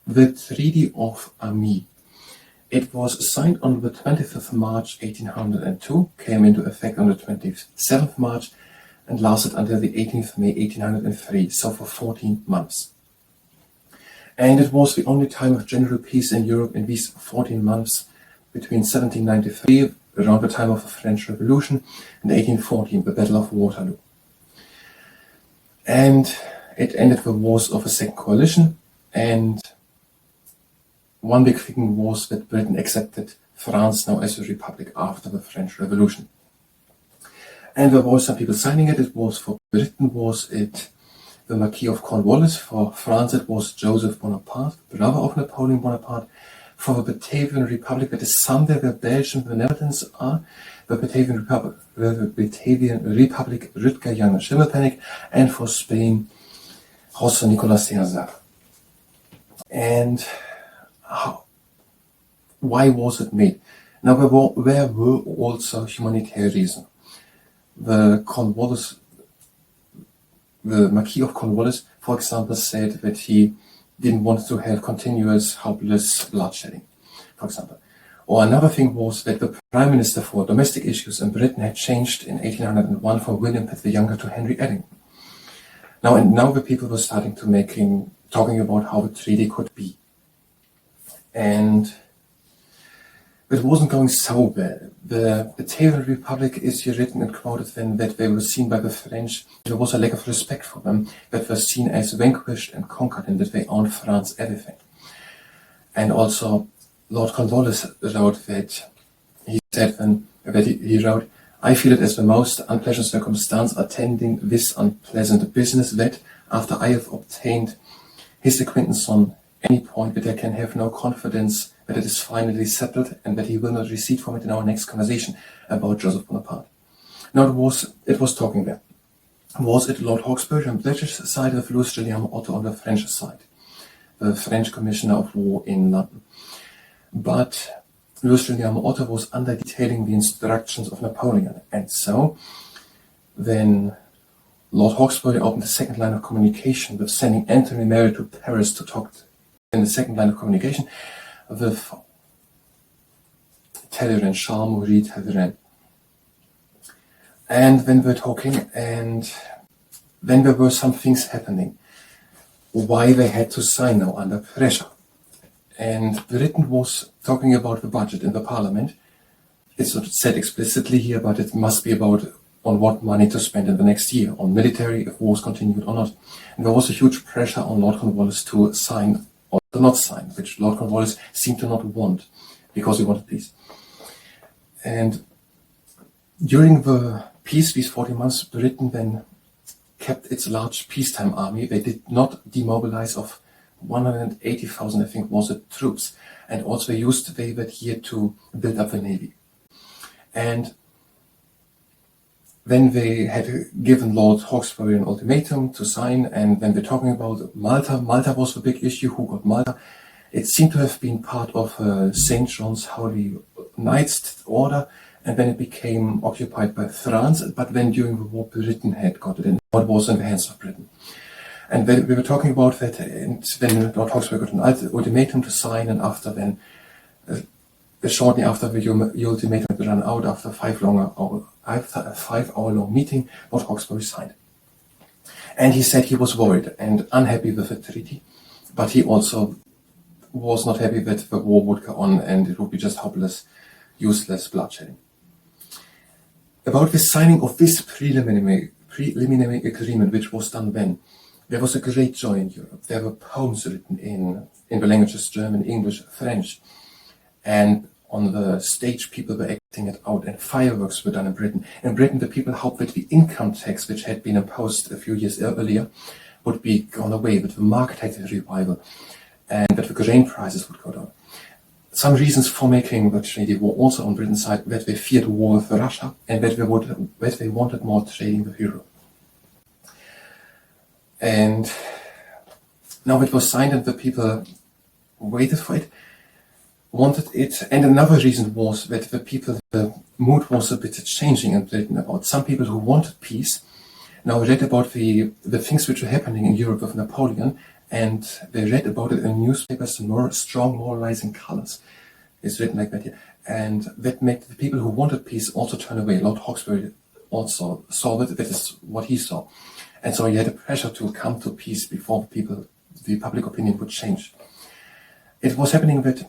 the Treaty of Amiens. It was signed on the 20th of March 1802, came into effect on the 27th March, and lasted until the 18th of May 1803, so for 14 months. And it was the only time of general peace in Europe in these 14 months between 1793, around the time of the French Revolution, and 1814, the Battle of Waterloo. And it ended the wars of the Second Coalition, and one big thing was that Britain accepted France now as a republic after the French Revolution. And there were some people signing it. It was for Britain, was it the Marquis of Cornwallis? For France, it was Joseph Bonaparte, brother of Napoleon Bonaparte. For the Batavian Republic, that is somewhere where Belgium and the Netherlands are, the Batavian Republic, Rutger Jan Schimmelpenninck, and for Spain, José Nicolás César. And why was it made? Now, there were also humanitarian reasons. The Marquis of Cornwallis, for example, said that he didn't want to have continuous, helpless bloodshedding, for example. Or another thing was that the Prime Minister for domestic issues in Britain had changed in 1801 from William Pitt the Younger to Henry Edding. Now the people were starting to talking about how the treaty could be. And it wasn't going so well. The Batavian Republic is here written and quoted then that they were seen by the French. There was a lack of respect for them, that were seen as vanquished and conquered, and that they owned France everything. And also, Lord Cornwallis wrote that he wrote, "I feel it as the most unpleasant circumstance attending this unpleasant business that, after I have obtained his acquaintance on any point, that I can have no confidence that it is finally settled, and that he will not recede from it in our next conversation about Joseph Bonaparte." Now it was talking there. Was it Lord Hawkesbury on the British side, with Louis Guillaume Otto on the French side, the French Commissioner of War in London? But Louis Guillaume Otto was detailing the instructions of Napoleon, and so then Lord Hawkesbury opened the second line of communication with sending Anthony Merritt to Paris to talk in the second line of communication with Talleyrand, Charles-Marie Talleyrand. And when we're talking, and then there were some things happening, why they had to sign now under pressure. And Britain was talking about the budget in the parliament. It's not said explicitly here, but it must be about on what money to spend in the next year, on military, if wars continued or not. And there was a huge pressure on Lord Cornwallis to sign or to not sign, which Lord Cornwallis seemed to not want, because he wanted peace. And during the peace, these 40 months, Britain then kept its large peacetime army. They did not demobilize of 180,000, I think, was it, troops. And also they used that year to build up the navy. And then they had given Lord Hawkesbury an ultimatum to sign, and then they're talking about Malta. Malta was the big issue. Who got Malta? It seemed to have been part of St. John's Holy Knights order, and then it became occupied by France. But then during the war, Britain had got it in. It was in the hands of Britain. And then we were talking about that, and then Lord Hawkesbury got an ultimatum to sign, and after then, shortly after the ultimatum had run out, after a 5-hour-long meeting, Lord Hawkesbury signed. And he said he was worried and unhappy with the treaty, but he also was not happy that the war would go on and it would be just hopeless, useless bloodshed. About the signing of this preliminary agreement, which was done then, there was a great joy in Europe. There were poems written in the languages German, English, French. And on the stage, people were acting it out, and fireworks were done in Britain. In Britain, the people hoped that the income tax, which had been imposed a few years earlier, would be gone away, that the market had a revival, and that the grain prices would go down. Some reasons for making the treaty were also on Britain's side, that they feared war with Russia, and that they wanted more trading with Europe. And now it was signed, and the people waited for it, wanted it. And another reason was that the mood was a bit changing in Britain about some people who wanted peace. Now read about the things which were happening in Europe with Napoleon, and they read about it in newspapers, more strong moralizing colors. It's written like that here. And that made the people who wanted peace also turn away. Lord Hawkesbury also saw that is what he saw. And so he had a pressure to come to peace before the public opinion would change. It was happening that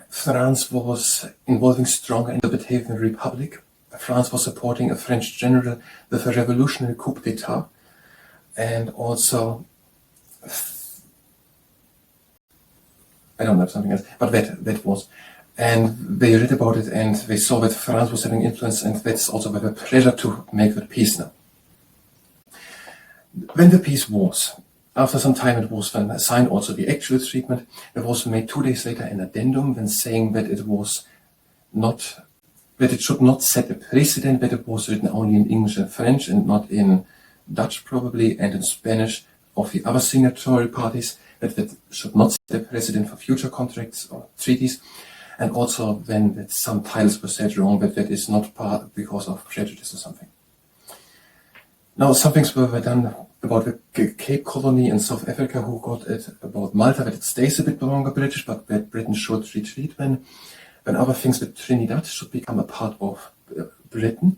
France was involving stronger in the Batavian Republic. France was supporting a French general with a revolutionary coup d'etat, and also, I don't know something else, but that was. And they read about it and they saw that France was having influence, and that's also why the pressure to make that peace now. When the peace was, after some time it was then signed also the actual treatment. It was made 2 days later an addendum when saying that it was not, that it should not set a precedent, that it was written only in English and French and not in Dutch probably and in Spanish of the other signatory parties, that should not set a precedent for future contracts or treaties. And also then that some titles were said wrong, that is not part because of prejudice or something. Now some things were done about the Cape Colony in South Africa, who got it, about Malta, that it stays a bit longer British, but that Britain should retreat when other things with Trinidad should become a part of Britain.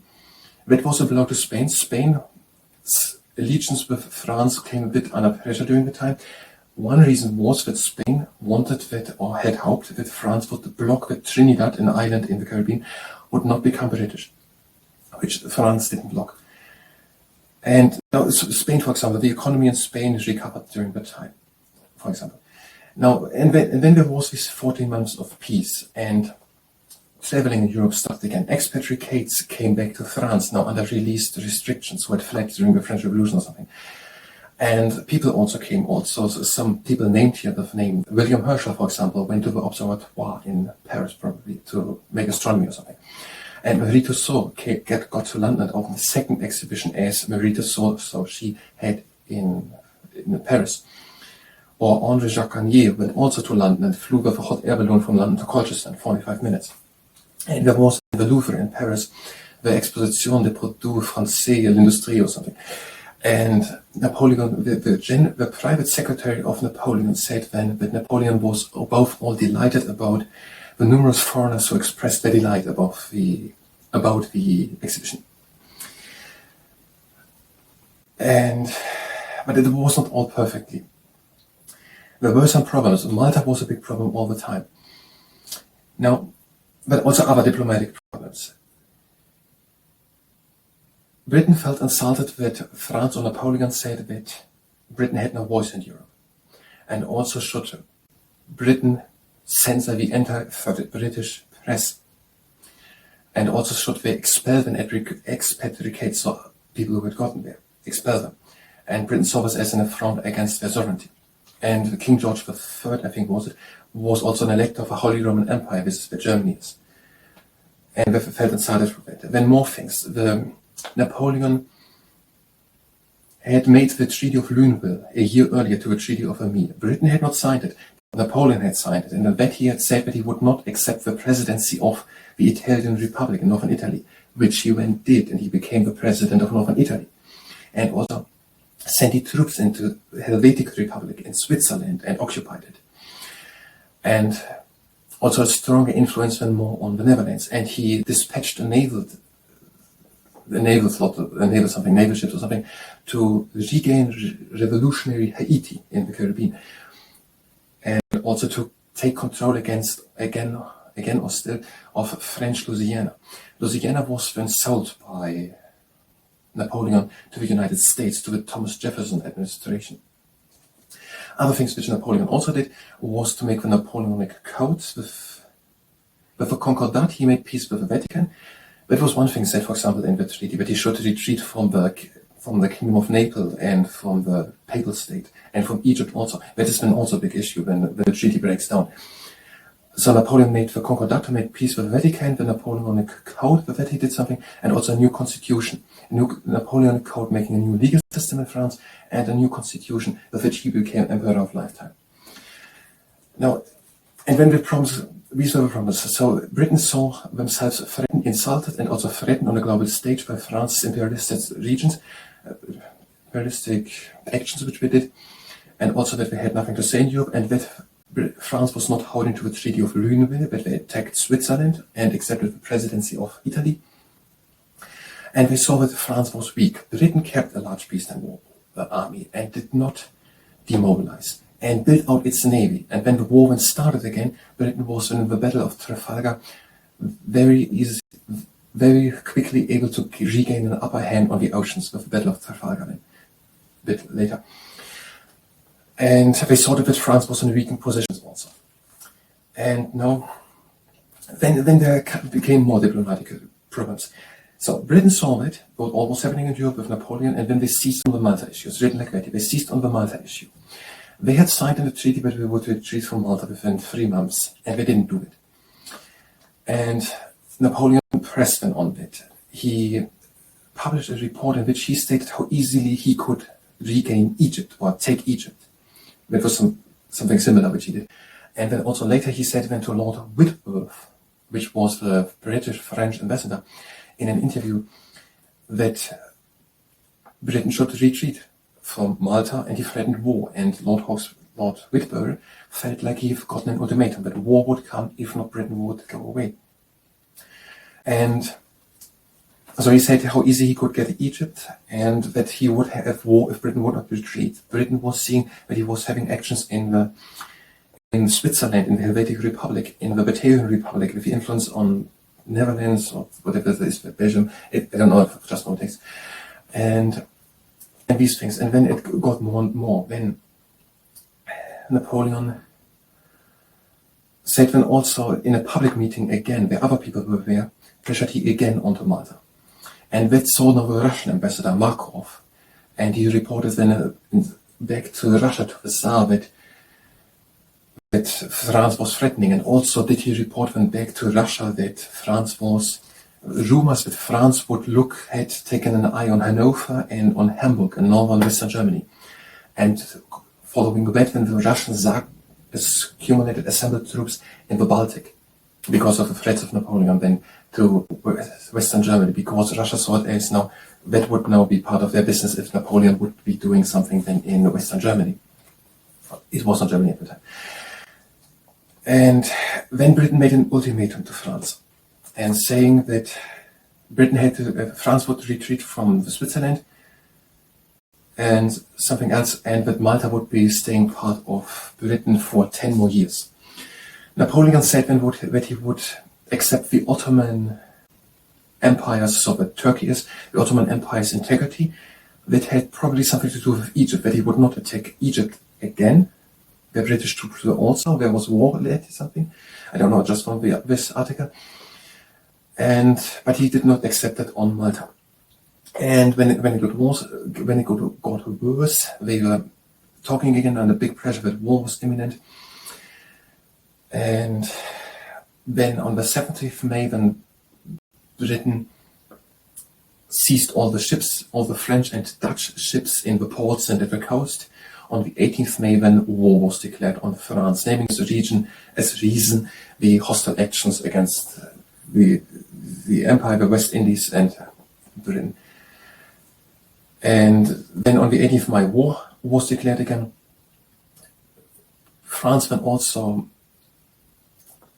That was allowed to Spain. Spain's allegiance with France came a bit under pressure during the time. One reason was that Spain wanted that, or had hoped that France would block that Trinidad, an island in the Caribbean, would not become British, which France didn't block. And now Spain, for example, the economy in Spain is recovered during that time, for example. Now, and then there was this 14 months of peace, and traveling in Europe started again. Expatriates came back to France now under released restrictions who had fled during the French Revolution or something. And people also came, some people named here the name. William Herschel, for example, went to the Observatoire in Paris probably to make astronomy or something. And Marie Tussaud got to London and opened the second exhibition as Marie Tussaud, so she had in Paris. Or André Jacquanier went also to London and flew with a hot air balloon from London to Colchester in 45 minutes. And there was in the Louvre in Paris the Exposition des Produits Français de l'Industrie or something. And Napoleon, the private secretary of Napoleon, said then that Napoleon was above all delighted about the numerous foreigners who expressed their delight about the exhibition. But it was not all perfectly. There were some problems. Malta was a big problem all the time. Now, but also other diplomatic problems. Britain felt insulted that France or Napoleon said that Britain had no voice in Europe. And also should Britain censor the anti-British press. And also should they expel and expatriate people who had gotten there. Expel them. And Britain saw this as an affront against their sovereignty. And King George III, I think was also an elector of a Holy Roman Empire. This is where Germany is. And they felt insulted for that. Then more things. Napoleon had made the Treaty of Lunéville a year earlier to the Treaty of Amiens. Britain had not signed it. Napoleon had signed it, and in that he had said that he would not accept the presidency of the Italian Republic in northern Italy, which he then did, and he became the president of northern Italy. And also sent troops into the Helvetic Republic in Switzerland and occupied it. And also a stronger influence than more on the Netherlands. And he dispatched naval ships or something, to regain revolutionary Haiti in the Caribbean. And also to take control again or still, of French Louisiana. Louisiana was then sold by Napoleon to the United States, to the Thomas Jefferson administration. Other things which Napoleon also did was to make the Napoleonic Codes with the Concordat. He made peace with the Vatican. That was one thing said, for example, in the treaty, that he should retreat from the Kingdom of Naples and from the Papal State and from Egypt also. That has been also a big issue when the treaty breaks down. So Napoleon made the Concordat to make peace with the Vatican, the Napoleonic Code, with that he did something, and also a new constitution. A new Napoleonic Code making a new legal system in France, and a new constitution with which he became emperor of lifetime. Now, and when these were the promises. So Britain saw themselves threatened, insulted, and also threatened on the global stage by France's imperialistic actions which they did. and also that they had nothing to say in Europe, and that France was not holding to the Treaty of Luneville, but they attacked Switzerland and accepted the presidency of Italy. And we saw that France was weak. Britain kept a large peacetime war army and did not demobilize and built out its navy. And when the war started again, Britain was in the Battle of Trafalgar very quickly able to regain an upper hand on the oceans with the Battle of Trafalgar a bit later. And they saw that France was in a weakened position also. And now, then there became more diplomatic problems. So Britain saw it, what was happening in Europe with Napoleon, and then they seized on the Malta issue. ETLKDAFI, they seized on the Malta issue. They had signed in the treaty that we would retreat from Malta within 3 months, and they didn't do it. And Napoleon pressed them on it. He published a report in which he stated how easily he could regain Egypt or take Egypt. That was something similar which he did. And then also later he said then to Lord Whitworth, which was the British-French ambassador, in an interview that Britain should retreat from Malta, and he threatened war. And Lord Whitworth felt like he had gotten an ultimatum that war would come if not Britain would go away. And so he said how easy he could get Egypt, and that he would have war if Britain would not retreat. Britain was seeing that he was having actions in Switzerland, in the Helvetic Republic, in the Batavian Republic, with the influence on Netherlands or whatever it is, Belgium. I don't know if just what it takes. And these things. And then it got more and more. Then Napoleon said then also in a public meeting again, where other people were there, pressured he again onto Malta. And that saw now the Russian ambassador, Markov, and he reported then back to Russia, to the Tsar, that France was threatening. And also did he report then back to Russia that France was, rumors that France would had taken an eye on Hanover and on Hamburg in northern Western Germany. And following that, then the Russians accumulated, assembled troops in the Baltic because of the threats of Napoleon then to Western Germany, because Russia saw it as now that would now be part of their business if Napoleon would be doing something then in Western Germany. It was not Germany at the time. And then Britain made an ultimatum to France, and saying that France would retreat from Switzerland and something else, and that Malta would be staying part of Britain for 10 more years. Napoleon said then that he would accept the Ottoman Empire's, so that Turkey is, the Ottoman Empire's integrity. That had probably something to do with Egypt, that he would not attack Egypt again. The British troops were also, there was war led something. I don't know, just from this article. But he did not accept that on Malta. And when it got worse, they were talking again under big pressure that war was imminent. And then on the 17th May, then Britain seized all the ships, all the French and Dutch ships in the ports and at the coast. On the 18th May, then war was declared on France, naming the region as reason the hostile actions against the Empire, the West Indies, and Britain. And then on the 18th May, war was declared again. France then also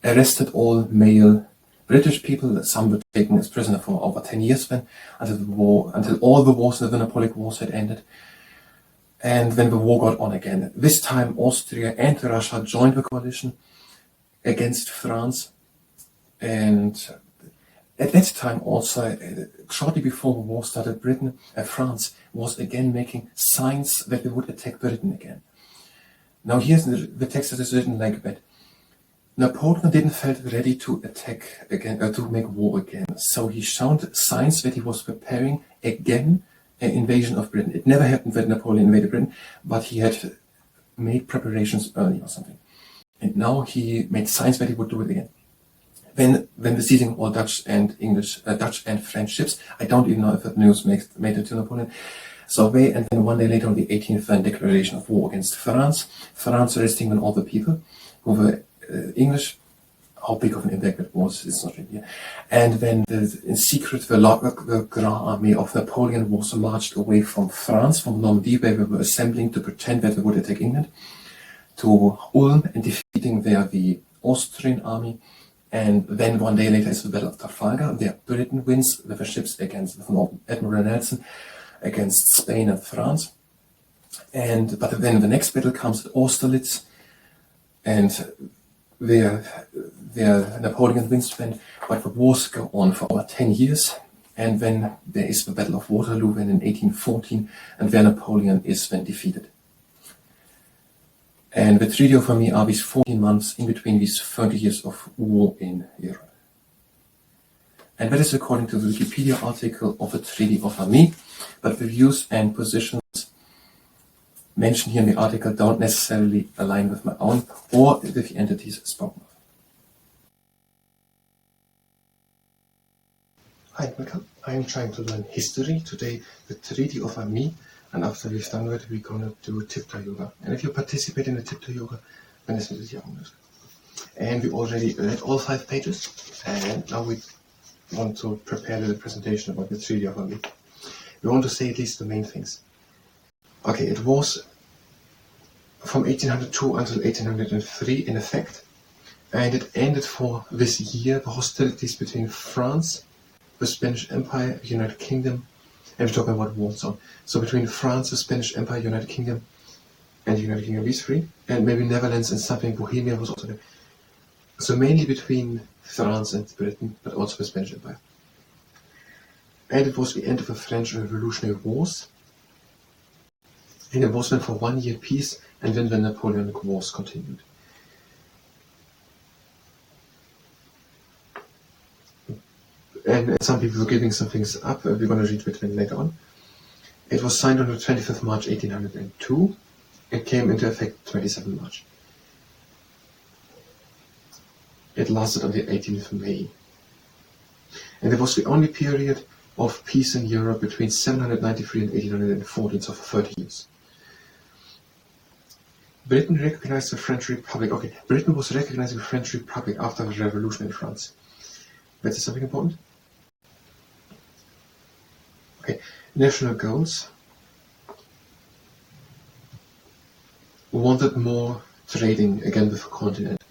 arrested all male British people. Some were taken as prisoner for over 10 years then, until all the wars, the Napoleonic Wars, had ended. And then the war got on again. This time Austria and Russia joined the coalition against France. And at that time also, shortly before the war started, France was again making signs that they would attack Britain again. Now here's the text that is written like that. Napoleon didn't feel ready to attack again, to make war again. So he showed signs that he was preparing again an invasion of Britain. It never happened that Napoleon invaded Britain, but he had made preparations early or something. And now he made signs that he would do it again. When the seizing all Dutch and French ships, I don't even know if that news made it to Napoleon. So and then one day later on the 18th, then declaration of war against France. France arresting then all the people who were English, how big of an impact it was, it's not really here. And when in secret the Grand Army of Napoleon was marched away from France, from Normandy, where we were assembling to pretend that we would attack England, to Ulm and defeating there the Austrian army. And then one day later is the Battle of Trafalgar, where Britain wins with the ships against Admiral Nelson against Spain and France. But then the next battle comes at Austerlitz, and where Napoleon wins then, but the wars go on for about 10 years. And then there is the Battle of Waterloo then in 1814, and where Napoleon is then defeated. And the Treaty of Amiens are these 14 months in between these 30 years of war in Europe. And that is according to the Wikipedia article of the Treaty of Amiens, but the views and positions mentioned here in the article don't necessarily align with my own or with the entities spoken of. Hi, welcome. I'm trying to learn history. Today, the Treaty of Amiens. And after we've done that, we're going to do Tipta Yoga. And if you participate in the Tipta Yoga, then it's with your own. And we already read all 5 pages. And now we want to prepare the presentation about the Treaty of Amiens. We want to say at least the main things. Okay, it was from 1802 until 1803 in effect. And it ended for this year the hostilities between France, the Spanish Empire, the United Kingdom, and we're talking about Warsaw. So between France, the Spanish Empire, United Kingdom, and United Kingdom, these 3, and maybe Netherlands and something, Bohemia was also there. So mainly between France and Britain, but also the Spanish Empire. And it was the end of the French Revolutionary Wars. And it was then for 1 year peace, and then the Napoleonic Wars continued. And some people were giving some things up. We're going to read it later on. It was signed on the 25th of March 1802. It came into effect 27 March. It lasted until 18th of May. And it was the only period of peace in Europe between 793 and 1814, so for 30 years. Britain recognized the French Republic. Okay, Britain was recognizing the French Republic after the revolution in France. That is something important. Okay, national goals. Wanted more trading again with the continent.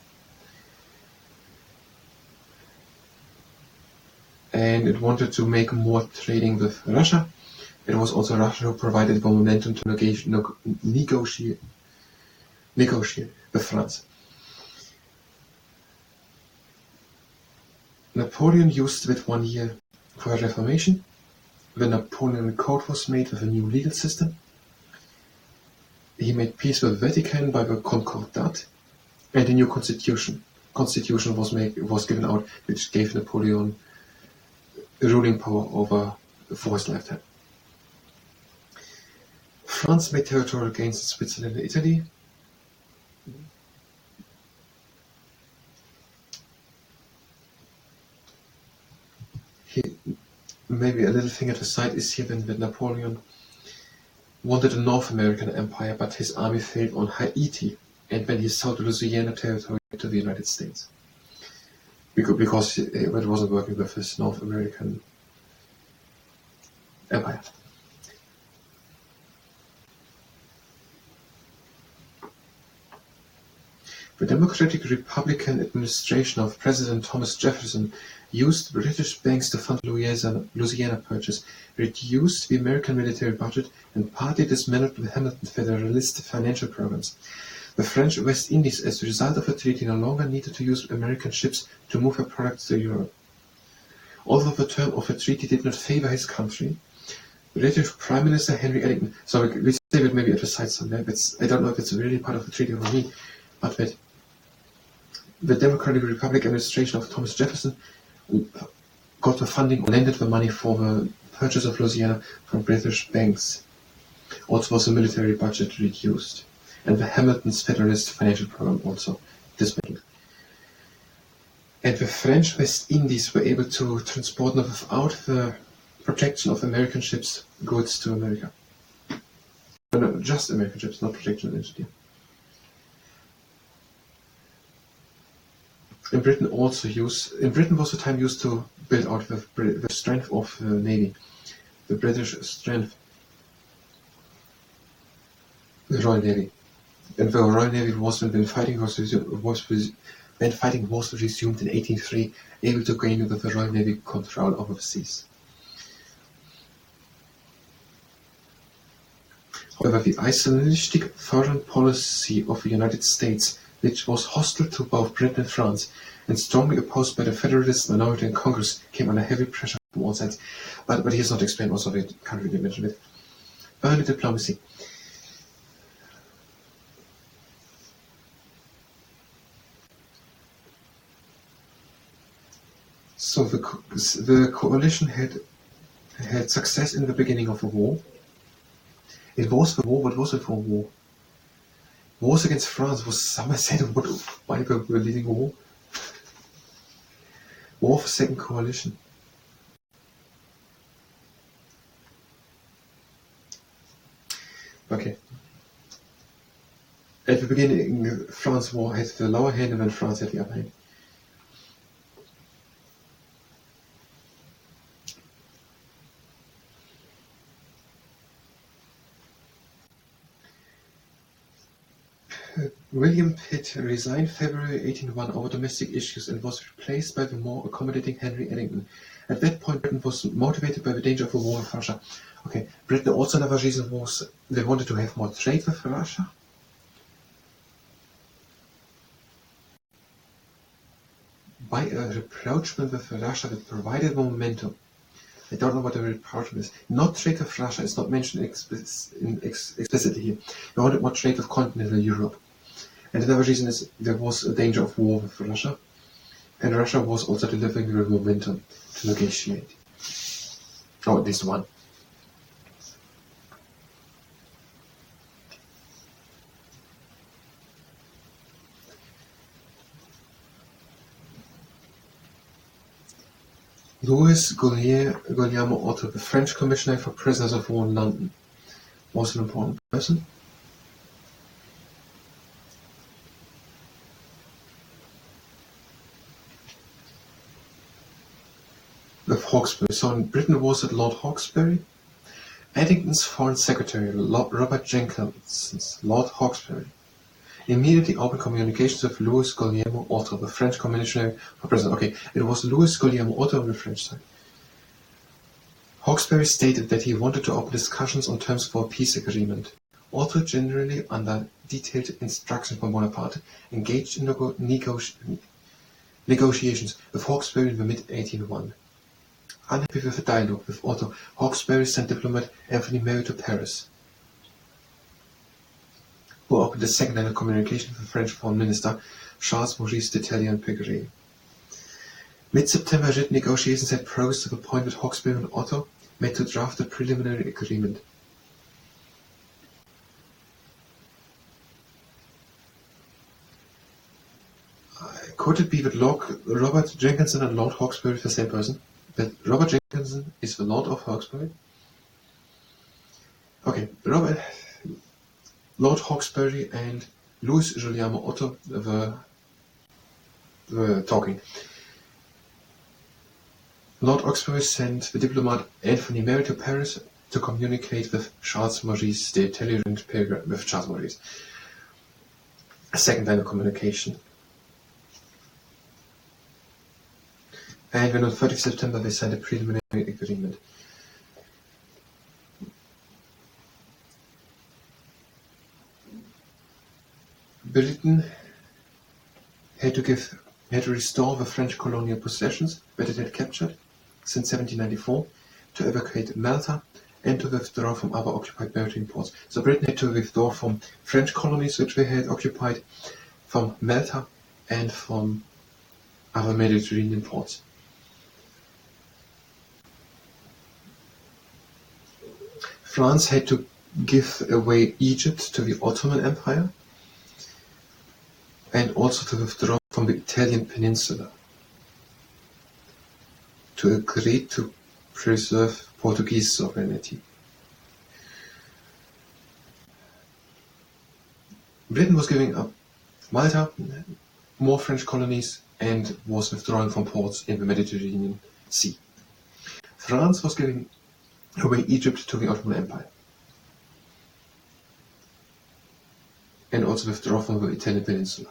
And it wanted to make more trading with Russia. It was also Russia who provided the momentum to negotiate with France. Napoleon used it 1 year for a reformation. The Napoleonic Code was made with a new legal system. He made peace with the Vatican by the Concordat, and a new constitution. Constitution was given out, which gave Napoleon ruling power over for his lifetime. France made territorial gains in Switzerland and Italy. Maybe a little thing at the side is here when Napoleon wanted a North American empire, but his army failed on Haiti, and when he sold Louisiana territory to the United States. Because it wasn't working with his North American empire. The Democratic Republican administration of President Thomas Jefferson used British banks to fund Louisiana Purchase, reduced the American military budget, and partly dismantled the Hamilton Federalist financial programs. The French West Indies, as a result of the treaty, no longer needed to use American ships to move their products to Europe. Although the term of the treaty did not favor his country, British Prime Minister Henry Ellington, so we save it maybe at the side somewhere, I don't know if it's really part of the Treaty of Amiens, but that the Democratic Republic administration of Thomas Jefferson got the funding, lended the money for the purchase of Louisiana from British banks. Also was the military budget reduced, and the Hamilton's Federalist financial program also dismantled. And the French West Indies were able to transport without the protection of American ships goods to America. No, just American ships, not protection of engineer. In Britain was the time used to build out the strength of the navy, the British strength, the Royal Navy. And the Royal Navy was when fighting was resumed in 1803, able to gain with the Royal Navy control over the seas. However, the isolationistic foreign policy of the United States, which was hostile to both Britain and France, and strongly opposed by the Federalist minority in Congress, came under heavy pressure from all sides. But he has not explained also the country you mentioned it. Early diplomacy. So the coalition had success in the beginning of the war. It was the war. What was it for a war? Wars against France was Somerset. Why were we leading a war? War of the Second Coalition. Okay. At the beginning, France war had the lower hand and then France had the upper hand. William Pitt resigned February 1801 over domestic issues and was replaced by the more accommodating Henry Ellington. At that point, Britain was motivated by the danger of a war with Russia. Okay, Britain also another reason was they wanted to have more trade with Russia. By a rapprochement with Russia that provided momentum. I don't know what a rapprochement is. Not trade with Russia is not mentioned explicitly here. They wanted more trade with continental Europe. And another reason is there was a danger of war with Russia, and Russia was also delivering the momentum to negotiate. Or at least one. Louis Guglielmo Otto, the French commissioner for prisoners of war in London, was an important person. With Hawkesbury. So in Britain was it Lord Hawkesbury? Addington's foreign secretary, Robert Jenkins, Lord Hawkesbury, immediately opened communications with Louis Guglielmo Otto, the French commissioner for prisoners. Okay, it was Louis Guglielmo Otto on the French side. Hawkesbury stated that he wanted to open discussions on terms for a peace agreement. Otto, generally under detailed instructions from Bonaparte, engaged in negotiations with Hawkesbury in the mid-1801. Unhappy with the dialogue with Otto, Hawkesbury sent diplomat Anthony Merry to Paris, who opened a second line of communication with the French Foreign Minister Charles Maurice de Talleyrand-Pégray. Mid-September, written negotiations had progressed to the point that Hawkesbury and Otto met to draft a preliminary agreement. Could it be that Robert Jenkinson and Lord Hawkesbury are the same person? That Robert Jenkinson is the Lord of Hawkesbury? Okay, Lord Hawkesbury and Louis Guglielmo Otto were talking. Lord Hawkesbury sent the diplomat Anthony Merry to Paris to communicate with Charles Maurice de Talleyrand-Pégray, with Charles Maurice. A second line of communication. And then on 30th September they signed a preliminary agreement. Britain had to restore the French colonial possessions that it had captured since 1794, to evacuate Malta and to withdraw from other occupied maritime ports. So Britain had to withdraw from French colonies which they had occupied, from Malta and from other Mediterranean ports. France had to give away Egypt to the Ottoman Empire and also to withdraw from the Italian peninsula, to agree to preserve Portuguese sovereignty. Britain was giving up Malta, more French colonies, and was withdrawing from ports in the Mediterranean Sea. France was giving away Egypt to the Ottoman Empire, and also withdraw from the Italian peninsula,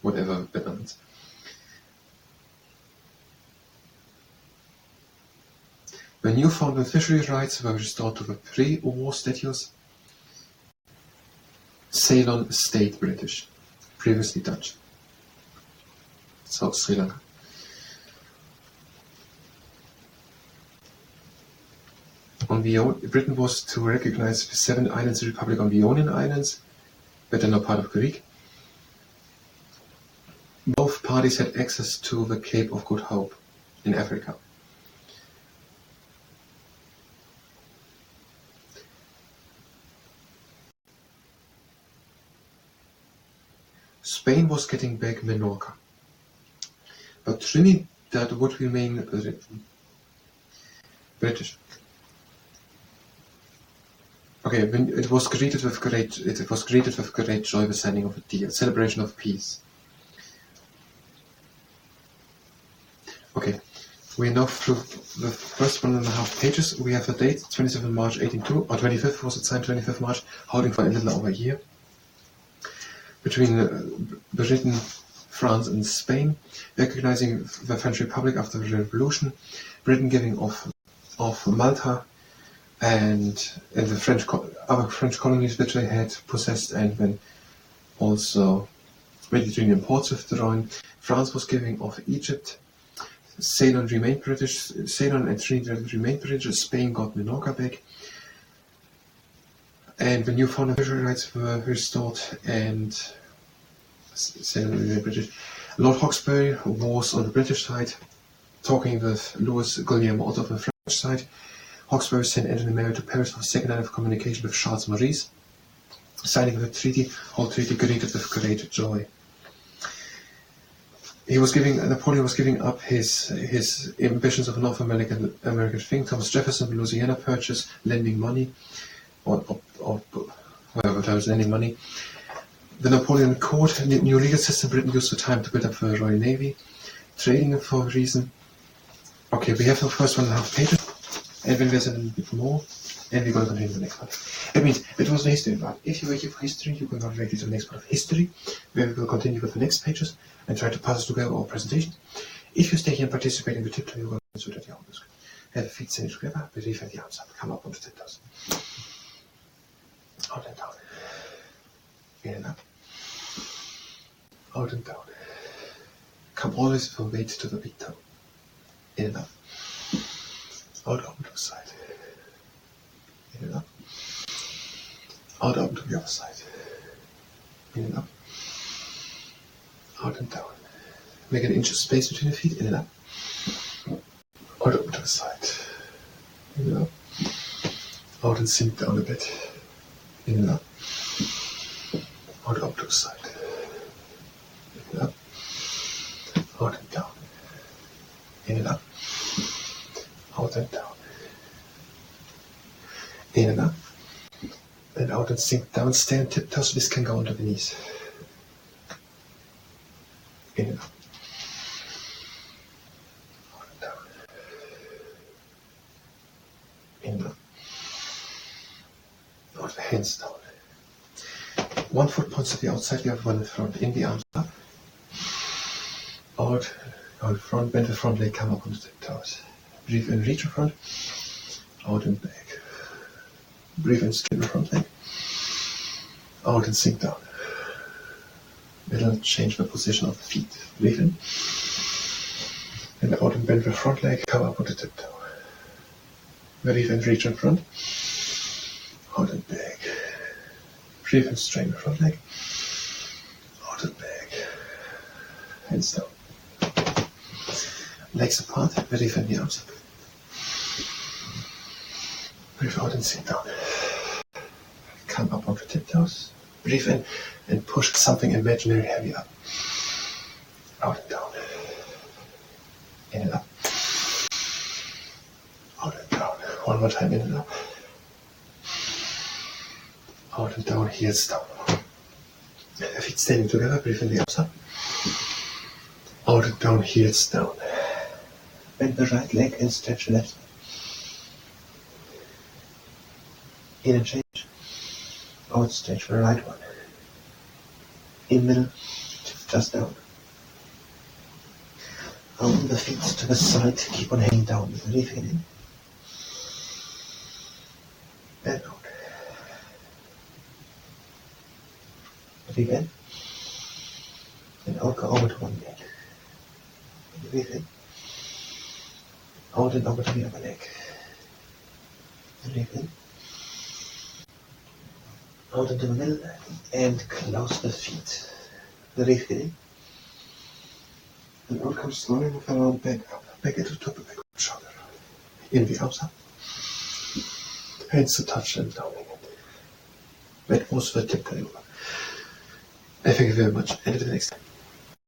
whatever that means. The Newfoundland fishery rights were restored to the pre-war status. Ceylon stayed British, previously Dutch. South Sri Lanka. Britain was to recognize the 7 islands Republic on the Ionian Islands, that are now part of Greek. Both parties had access to the Cape of Good Hope in Africa. Spain was getting back Menorca, but Trinidad would remain British. Okay, it was greeted with great joy the signing of a deal, celebration of peace. Okay, we are now through the first 1.5 pages. We have the date, 27th March 1802, or 25th was it signed, 25th March, holding for a little over a year. Between Britain, France and Spain, recognizing the French Republic after the Revolution, Britain giving off Malta and the other French colonies which they had possessed, and then also Mediterranean ports withdrawing. France was giving off Egypt. Ceylon remained British. Ceylon and Trinidad remained British. Spain got Menorca back. And the Newfoundland fishery rights were restored, and Ceylon remained British. Lord Hawkesbury was on the British side, talking with Louis Guillermo Otto on the French side. Hawkesbury sent Anthony Mary to Paris for a second line of communication with Charles Maurice. Signing the treaty, whole treaty greeted with great joy. Napoleon was giving up his ambitions of a North American thing. Thomas Jefferson, the Louisiana Purchase, lending money, or whatever terms, lending money. The Napoleon Court, new legal system. Britain used the time to build up the Royal Navy, trading for a reason. Okay, we have the first 1.5 pages, and then there's a little bit more, and we're going to continue the next part. That means it was the history part. If you were here for history, you can go directly to the next part of history, where we will continue with the next pages and try to puzzle together our presentation. If you stay here and participate in the tiptoe, you're going to do that your own risk. Have feet sitting together, believe in the answer. Come up on the tiptoes. Out and down. In and up. Out and down. Come always from weight to the big toe. In and up. Out over to the side. In and up. Out over to the other side. In and up. Out and down. Make an inch of space between the feet. In and up. Out over to the side. In and up. Out and sink down a bit. In and up. Out up to the side. In and up. Out and down. In and up. Out and down. In and up. And out and sink down. Stay on tiptoes. This can go under the knees. In and up. Out and down. In and up. Out the hands down. One foot points to the outside, the other one in the front. In the arms up. Out the front, bend the front leg, come up on the tiptoes. Breathe in, reach the front. Out and back. Breathe in, straighten the front leg. Out and sink down. Little change the position of the feet. Breathe in. And out and bend the front leg, come up on the tiptoe. Breathe in, reach in front. Out and back. Breathe and straighten the front leg. Out and back. Hands down. Legs apart. Breathe in the arms up. Breathe out and sit down. Come up onto tiptoes. Breathe in and push something imaginary heavy up. Out and down. In and up. Out and down. One more time, in and up. Out and down, heels down. Feet standing together, breathe in the arms up. Out and down, heels down. Bend the right leg and stretch the left. In and change. Out, stretch the right one. In middle, just down. Out the feet to the side, keep on hanging down. Breathe in. And out. Breathe in. And out, go over to one leg. Breathe in. Out and over to the other leg. Breathe in. Out into the middle and close the feet. Breathe in. And out comes slowly move around, back up. Back into the top of the shoulder. In the arms up. Hands to touch and down again. That was vertically over. I thank you very much, and until the next time.